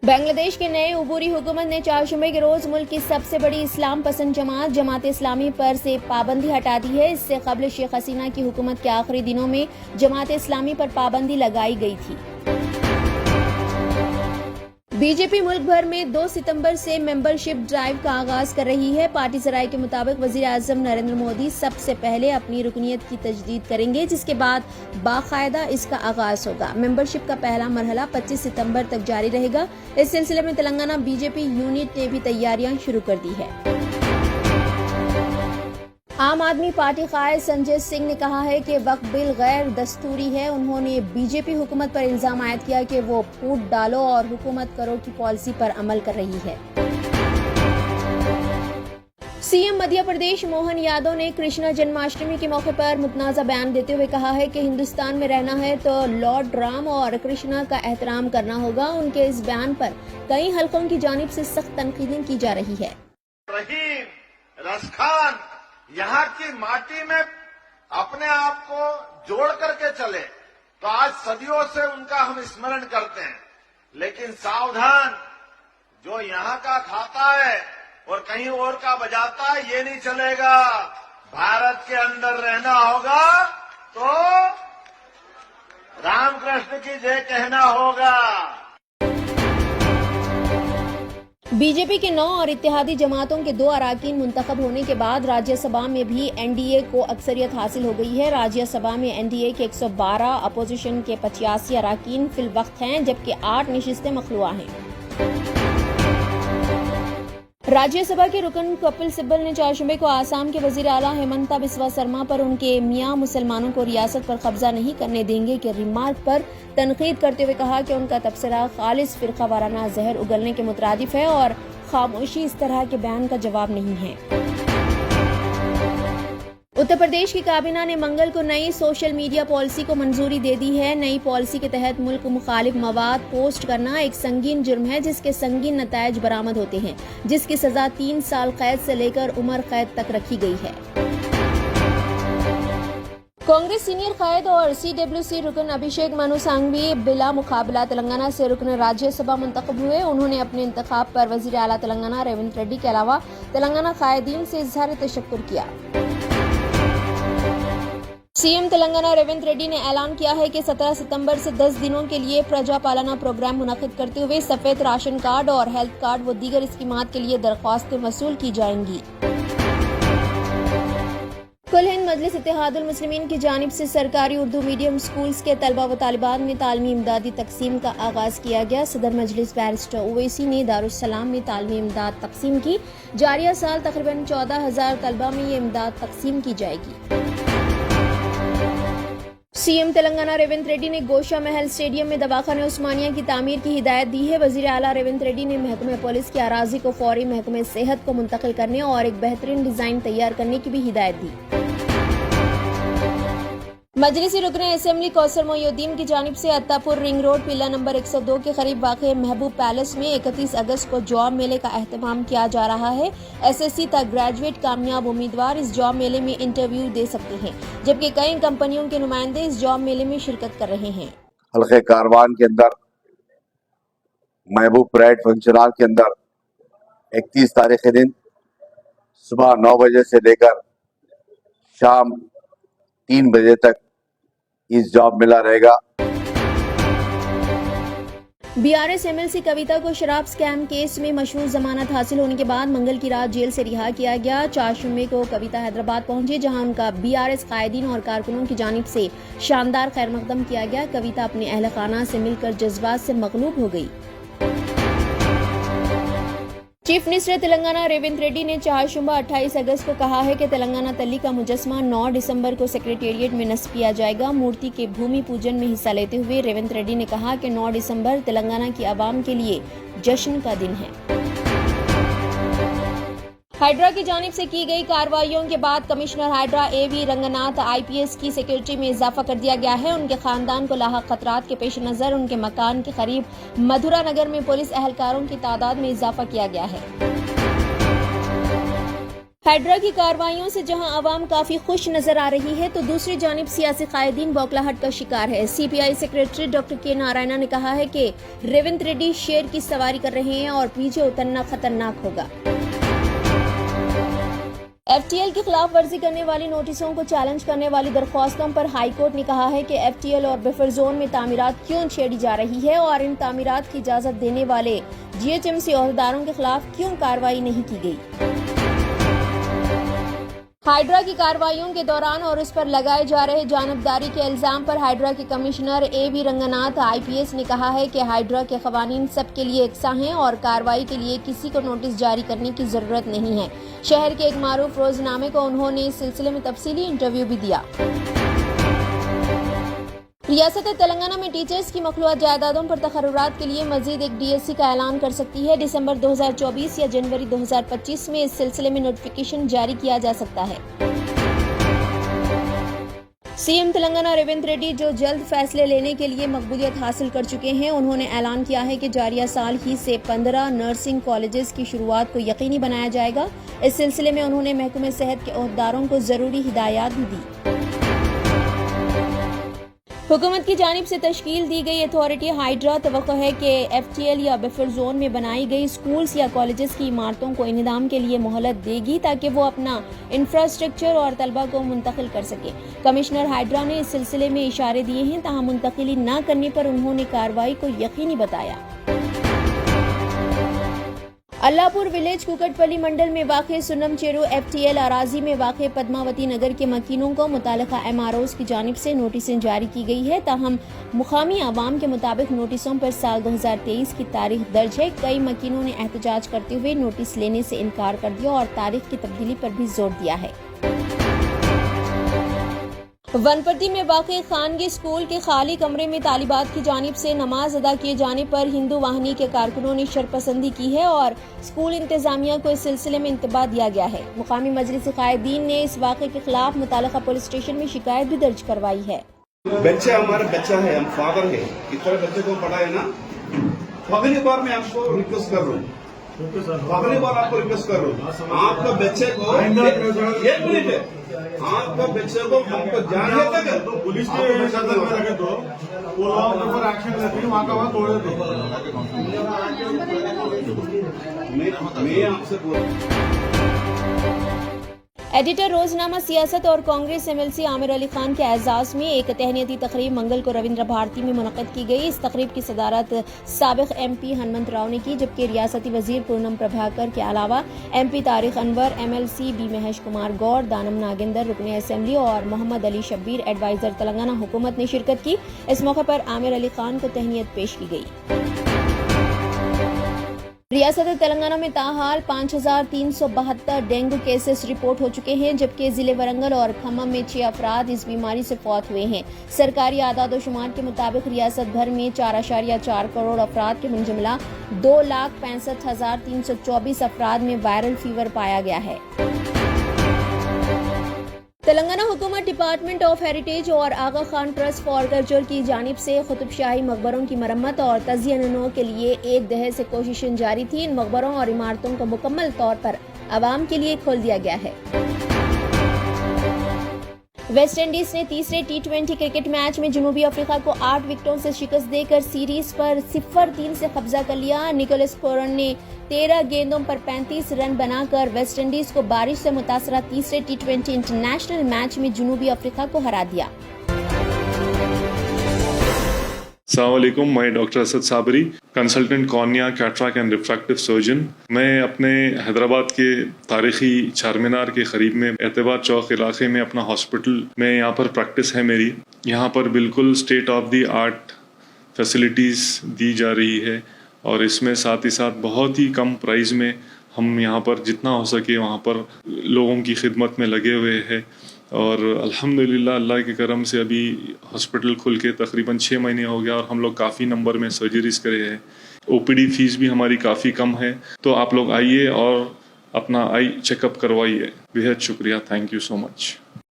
بنگلہ دیش کے نئے عبوری حکومت نے چہارشنبے کے روز ملک کی سب سے بڑی اسلام پسند جماعت اسلامی پر سے پابندی ہٹا دی ہے۔ اس سے قبل شیخ حسینہ کی حکومت کے آخری دنوں میں جماعت اسلامی پر پابندی لگائی گئی تھی۔ بی جے پی ملک بھر میں 2 ستمبر سے ممبرشپ ڈرائیو کا آغاز کر رہی ہے۔ پارٹی ذرائع کے مطابق وزیر اعظم نریندر مودی سب سے پہلے اپنی رکنیت کی تجدید کریں گے، جس کے بعد باقاعدہ اس کا آغاز ہوگا۔ ممبرشپ کا پہلا مرحلہ 25 ستمبر تک جاری رہے گا۔ اس سلسلے میں تلنگانہ بی جے پی یونٹ نے بھی تیاریاں شروع کر دی ہے۔ عام آدمی پارٹی قائد سنجے سنگھ نے کہا ہے کہ وقف بل غیر دستوری ہے۔ انہوں نے بی جے پی حکومت پر الزام عائد کیا کہ وہ پھوٹ ڈالو اور حکومت کرو کی پالیسی پر عمل کر رہی ہے۔ سی ایم مدھیہ پردیش موہن یادو نے کرشنا جنماشٹمی کے موقع پر متنازع بیان دیتے ہوئے کہا ہے کہ ہندوستان میں رہنا ہے تو لارڈ رام اور کرشنا کا احترام کرنا ہوگا۔ ان کے اس بیان پر کئی حلقوں کی جانب سے سخت تنقیدیں کی جا رہی ہے۔ یہاں کی ماٹی میں اپنے آپ کو جوڑ کر کے چلے تو آج صدیوں سے ان کا ہم اسمرن کرتے ہیں، لیکن ساودھان، جو یہاں کا کھاتا ہے اور کہیں اور کا بجاتا ہے یہ نہیں چلے گا۔ بھارت کے اندر رہنا ہوگا تو رام کرشن کی جے کہنا ہوگا۔ بی جے پی کے 9 اور اتحادی جماعتوں کے 2 اراکین منتخب ہونے کے بعد راجیہ سبھا میں بھی این ڈی اے کو اکثریت حاصل ہو گئی ہے۔ راجیہ سبھا میں این ڈی اے کے 112، اپوزیشن کے 85 اراکین فی الوقت ہیں، جبکہ 8 نشستیں مخلوع ہیں۔ راجیہ سبھا کے رکن کپل سبل نے چہارشنبے کو آسام کے وزیر اعلیٰ ہیمنتا بسوا سرما پر ان کے میاں مسلمانوں کو ریاست پر قبضہ نہیں کرنے دیں گے کے ریمارک پر تنقید کرتے ہوئے کہا کہ ان کا تبصرہ خالص فرقہ وارانہ زہر اگلنے کے مترادف ہے اور خاموشی اس طرح کے بیان کا جواب نہیں ہے۔ اتر پردیش کی کابینہ نے منگل کو نئی سوشل میڈیا پالیسی کو منظوری دے دی ہے۔ نئی پالیسی کے تحت ملک مخالف مواد پوسٹ کرنا ایک سنگین جرم ہے جس کے سنگین نتائج برآمد ہوتے ہیں، جس کی سزا 3 سال قید سے لے کر عمر قید تک رکھی گئی ہے۔ کانگریس سینئر قائد اور سی ڈبلیو سی رکن ابھیشیک منو سنگھوی بلا مقابلہ تلنگانہ سے رکن راجیہ سبھا منتخب ہوئے۔ انہوں نے اپنے انتخاب پر وزیر اعلیٰ تلنگانہ ریونت ریڈی کے علاوہ تلنگانہ قائدین سے اظہار تشکر کیا۔ سی ایم تلنگانہ ریونت ریڈی نے اعلان کیا ہے کہ 17 ستمبر سے 10 دنوں کے لیے پرجا پالنا پروگرام منعقد کرتے ہوئے سفید راشن کارڈ اور ہیلتھ کارڈ و دیگر اسکیمات کے لیے درخواستیں وصول کی جائیں گی۔ کل ہند مجلس اتحاد المسلمین کی جانب سے سرکاری اردو میڈیم اسکولز کے طلبہ و طالبات میں تعلیمی امدادی تقسیم کا آغاز کیا گیا۔ صدر مجلس بیرسٹر اویسی نے دارالسلام میں تعلیمی امداد تقسیم کی۔ جاریہ سال تقریباً 14,000 طلبہ میں یہ امداد تقسیم کی جائے گی۔ سی ایم تلنگانہ ریونت ریڈی نے گوشہ محل اسٹیڈیم میں دواخانہ عثمانیہ کی تعمیر کی ہدایت دی ہے۔ وزیر اعلیٰ ریونت ریڈی نے محکمہ پولیس کی اراضی کو فوری محکمہ صحت کو منتقل کرنے اور ایک بہترین ڈیزائن تیار کرنے کی بھی ہدایت دی۔ مجلسی رکن اسمبلی کوثر محی الدین کی جانب سے عطا پور رنگ روڈ پلہ نمبر 102 کے قریب واقع محبوب پیلس میں 31 اگست کو جاب میلے کا اہتمام کیا جا رہا ہے۔ ایس ایس سی تک گریجویٹ کامیاب امیدوار اس جاب میلے میں انٹرویو دے سکتے ہیں، جبکہ کئی کمپنیوں کے نمائندے اس جاب میلے میں شرکت کر رہے ہیں۔ حلقہ کاروان کے اندر محبوب پریڈ فنکشن ہال کے اندر 31 تاریخ کے دن صبح 9 بجے سے لے کر شام 3 بجے تک اس جاب میلہ رہے گا۔ B R S M L C Kavitha کو شراب سکیم کیس میں مشروط ضمانت حاصل ہونے کے بعد منگل کی رات جیل سے رہا کیا گیا۔ چہارشنبے کو کویتا حیدرآباد پہنچے، جہاں ان کا بی آر ایس قائدین اور کارکنوں کی جانب سے شاندار خیر مقدم کیا گیا۔ کویتا اپنے اہل خانہ سے مل کر جذبات سے مغلوب ہو گئی۔ چیف منسٹر تلنگانہ ریونت ریڈی نے چہارشنبہ 28 اگست کو کہا ہے کہ تلنگانہ تلی کا مجسمہ 9 دسمبر کو سیکریٹریٹ میں نصب کیا جائے گا۔ مورتی کے بھومی پوجن میں حصہ لیتے ہوئے ریونت ریڈی نے کہا کہ 9 دسمبر تلنگانہ کی عوام کے لیے جشن کا دن ہے۔ ہائیڈرا کی جانب سے کی گئی کارروائیوں کے بعد کمشنر ہائیڈرا اے وی رنگناتھ آئی پی ایس کی سیکریٹری میں اضافہ کر دیا گیا ہے۔ ان کے خاندان کو لاحق خطرات کے پیش نظر ان کے مکان کے قریب مدھورا نگر میں پولیس اہلکاروں کی تعداد میں اضافہ کیا گیا ہے۔ ہائیڈرا کی کارروائیوں سے جہاں عوام کافی خوش نظر آ رہی ہے تو دوسری جانب سیاسی قائدین بوکھلاہٹ کا شکار ہے۔ سی پی آئی سیکریٹری ڈاکٹر کے نارائنا نے کہا ہے کہ ریونت ریڈی شیر کی سواری کر رہے ہیں اور پیچھے اترنا خطرناک ہوگا۔ ایف ٹی ایل کی خلاف ورزی کرنے والی نوٹسوں کو چیلنج کرنے والی درخواستوں پر ہائی کورٹ نے کہا ہے کہ ایف ٹی ایل اور بفر زون میں تعمیرات کیوں چھیڑی جا رہی ہے اور ان تعمیرات کی اجازت دینے والے جی ایچ ایم سی عہدیداروں کے خلاف کیوں کارروائی نہیں کی گئی۔ ہائیڈرا کی کارروائیوں کے دوران اور اس پر لگائے جا رہے جانبداری کے الزام پر ہائیڈرا کے کمشنر اے وی رنگناتھ آئی پی ایس نے کہا ہے کہ ہائیڈرا کے قوانین سب کے لیے یکساں ہیں اور کارروائی کے لیے کسی کو نوٹس جاری کرنے کی ضرورت نہیں ہے۔ شہر کے ایک معروف روزنامے کو انہوں نے اس سلسلے میں تفصیلی انٹرویو بھی دیا۔ ریاست تلنگانہ میں ٹیچرز کی مخلوعہ جائیدادوں پر تقررات کے لیے مزید ایک ڈی ایس سی کا اعلان کر سکتی ہے۔ دسمبر 2024 یا جنوری 2025 میں اس سلسلے میں نوٹیفیکیشن جاری کیا جا سکتا ہے۔ سی ایم تلنگانہ ریونت ریڈی جو جلد فیصلے لینے کے لیے مقبولیت حاصل کر چکے ہیں، انہوں نے اعلان کیا ہے کہ جاریہ سال ہی سے 15 نرسنگ کالجز کی شروعات کو یقینی بنایا جائے گا۔ اس سلسلے میں انہوں نے محکمہ صحت کے عہدیداروں کو ضروری ہدایات بھی دی۔ حکومت کی جانب سے تشکیل دی گئی اتھارٹی ہائیڈرا توقع ہے کہ ایف ٹی ایل یا بفر زون میں بنائی گئی اسکولز یا کالجز کی عمارتوں کو انہدام کے لیے مہلت دے گی تاکہ وہ اپنا انفراسٹرکچر اور طلبہ کو منتقل کر سکے۔ کمشنر ہائیڈرا نے اس سلسلے میں اشارے دیے ہیں، تاہم منتقلی نہ کرنے پر انہوں نے کارروائی کو یقینی بتایا۔ اللہ پور ولیج کوکٹ پلی منڈل میں واقع سنم چیرو ایف ٹی ایل اراضی میں واقع پدماوتی نگر کے مکینوں کو متعلقہ ایم آر اوز کی جانب سے نوٹسیں جاری کی گئی ہے، تاہم مقامی عوام کے مطابق نوٹسوں پر سال 2023 کی تاریخ درج ہے۔ کئی مکینوں نے احتجاج کرتے ہوئے نوٹس لینے سے انکار کر دیا اور تاریخ کی تبدیلی پر بھی زور دیا ہے۔ ونپتی میں واقع خانگی اسکول کے خالی کمرے میں طالبات کی جانب سے نماز ادا کیے جانے پر ہندو واہنی کے کارکنوں نے شرپسندی کی ہے اور اسکول انتظامیہ کو اس سلسلے میں انتباہ دیا گیا ہے۔ مقامی مجلس قائدین نے اس واقعے کے خلاف متعلقہ پولیس اسٹیشن میں شکایت بھی درج کروائی ہے۔ بچہ ہمارا بچہ ہے، ہم فادر ہے، اس طرح بچے کو پڑھائے نا۔ اگلی بار میں آپ کو ریکویسٹ کر رہا ہوں، اگلی بار آپ کو ریکویسٹ کر رہا ہوں، آپ کا بچے کو ایک منٹ ہے، آپ کا بچے کو ہم کو جانے تک پولیس کے میں لگے تو وہ لاؤ کے اوپر ایکشن لیتے ہیں، وہاں کا وہاں توڑ دیتے ہیں۔ میں آپ سے بول ایڈیٹر روزنامہ سیاست اور کانگریس ایم ایل سی عامر علی خان کے اعزاز میں ایک تہنیتی تقریب منگل کو رویندر بھارتی میں منعقد کی گئی۔ اس تقریب کی صدارت سابق ایم پی ہنمنت راؤ نے کی، جبکہ ریاستی وزیر پورنم پربھاکر کے علاوہ M P Tariq Anwar, M L C B Mahesh Kumar Goud, Danam Nagender رکن اسمبلی اور محمد علی شبیر ایڈوائزر تلنگانہ حکومت نے شرکت کی۔ اس موقع پر عامر علی خان کو تہنیت پیش کی گئی۔ ریاست تلنگانہ میں تاحال 5372 ڈینگو کیسز رپورٹ ہو چکے ہیں، جبکہ ضلع ورنگل اور کھمم میں 6 افراد اس بیماری سے فوت ہوئے ہیں۔ سرکاری اعداد و شمار کے مطابق ریاست بھر میں 4.4 کروڑ افراد کے منجملہ 2,65,324 افراد میں وائرل فیور پایا گیا ہے۔ تلنگانہ حکومت ڈپارٹمنٹ آف ہیریٹیج اور آغا خان ٹرسٹ فار کلچر کی جانب سے قطب شاہی مقبروں کی مرمت اور تزئین نو کے لیے ایک دہے سے کوششیں جاری تھی۔ ان مقبروں اور عمارتوں کو مکمل طور پر عوام کے لیے کھول دیا گیا ہے۔ ویسٹ انڈیز نے تیسرے T20 کرکٹ میچ میں جنوبی افریقہ کو 8 وکٹوں سے شکست دے کر سیریز پر 0-3 سے قبضہ کر لیا۔ نکولس پورن نے 13 گیندوں پر 35 رن بنا کر ویسٹ انڈیز کو بارش سے متاثرہ تیسرے T20 انٹرنیشنل میچ میں جنوبی افریقہ کو ہرا دیا۔ السلام علیکم، میں doctor Asad Sabri, consultant cornea cataract and refractive surgeon. میں اپنے حیدرآباد کے تاریخی چارمینار کے قریب میں اعتبار چوک علاقے میں اپنا ہاسپٹل میں یہاں پر پریکٹس ہے میری۔ یہاں پر بالکل state of the art facilities دی جا رہی ہے اور اس میں ساتھ ہی ساتھ بہت ہی کم پرائز میں ہم یہاں پر جتنا ہو سکے وہاں پر لوگوں کی خدمت میں لگے ہوئے ہیں، اور الحمدللہ اللہ کے کرم سے ابھی ہاسپٹل کھل کے تقریباً 6 مہینے ہو گیا اور ہم لوگ کافی نمبر میں سرجریز کرے ہیں۔ او پی ڈی فیس بھی ہماری کافی کم ہے، تو آپ لوگ آئیے اور اپنا آئی چیک اپ کروائیے۔ بہت شکریہ، تھینک یو سو مچ۔